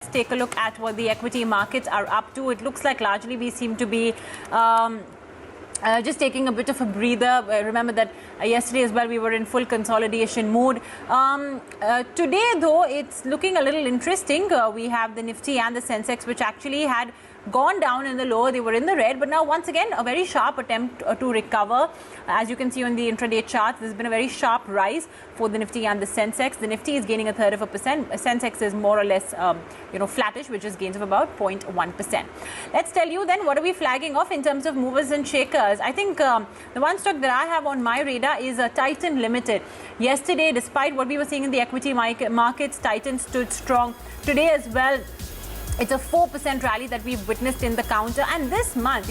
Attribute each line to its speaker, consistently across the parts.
Speaker 1: Let's take a look at what the equity markets are up to. It looks like largely we seem to be just taking a bit of a breather. Remember that yesterday as well we were in full consolidation mode. Today though it's looking a little interesting. We have the Nifty and the SENSEX which actually had gone down in the lower. They were in the red, but now once again a very sharp attempt to recover. As you can see on the intraday chart, there's been a very sharp rise for the Nifty and the SENSEX. The Nifty is gaining 1/3%. SENSEX is more or less flattish, which is gains of about 0.1%. Let's tell you then what are we flagging off in terms of movers and shakers. I think the one stock that I have on my radar is Titan Limited. Yesterday, despite what we were seeing in the equity markets, Titan stood strong. Today as well, it's a 4% rally that we've witnessed in the counter. And this month,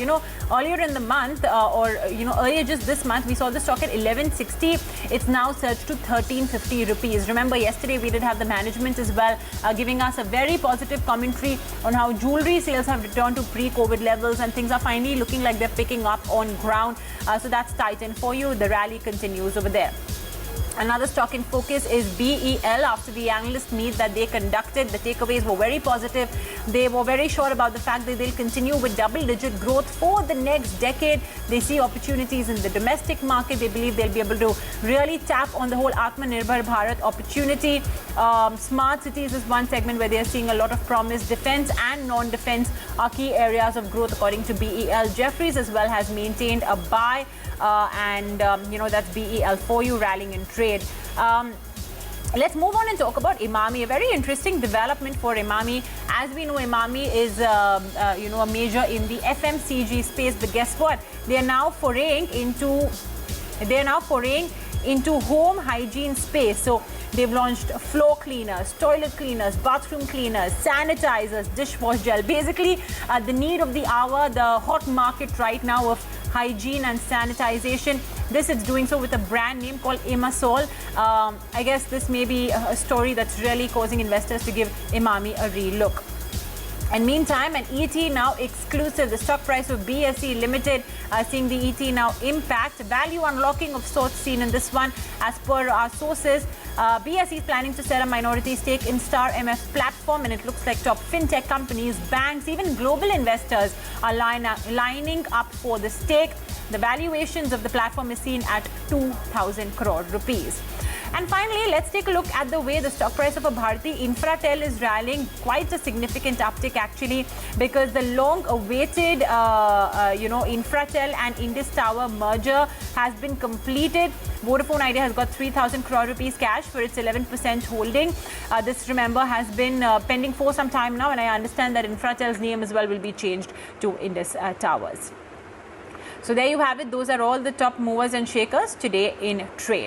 Speaker 1: earlier in the month earlier just this month, we saw the stock at 1160. It's now surged to 1350 rupees. Remember, yesterday we did have the management as well giving us a very positive commentary on how jewelry sales have returned to pre-COVID levels and things are finally looking like they're picking up on ground. So that's Titan for you. The rally continues over there. Another stock in focus is BEL. After the analyst meet that they conducted, the takeaways were very positive. They were very sure about the fact that they'll continue with double-digit growth for the next decade. They see opportunities in the domestic market. They believe they'll be able to really tap on the whole Atmanirbhar Bharat opportunity. Smart cities is one segment where they're seeing a lot of promise. Defense and non-defense are key areas of growth according to BEL. Jefferies as well has maintained a buy. That's BEL for you, rallying in trade. Let's move on and talk about Emami. A very interesting development for Emami. As we know, Emami is a major in the FMCG space. But guess what? They are now foraying into home hygiene space. So they've launched floor cleaners, toilet cleaners, bathroom cleaners, sanitizers, dishwash gel. Basically, the need of the hour, the hot market right now of hygiene and sanitization. This is doing so with a brand name called Emasol. I guess this may be a story that's really causing investors to give Emami a relook. And meantime, an ET now exclusive. The stock price of BSE Limited seeing the ET now impact. Value unlocking of sorts seen in this one. As per our sources, BSE is planning to sell a minority stake in Star MF platform, and it looks like top fintech companies, banks, even global investors are lining up for the stake. The valuations of the platform is seen at 2,000 crore rupees. And finally, let's take a look at the way the stock price of a Bharti Infratel is rallying. Quite a significant uptick actually, because the long-awaited Infratel and Indus Tower merger has been completed. Vodafone Idea has got 3,000 crore rupees cash for its 11% holding. This, remember, has been pending for some time now, and I understand that Infratel's name as well will be changed to Indus Towers. So there you have it. Those are all the top movers and shakers today in trade.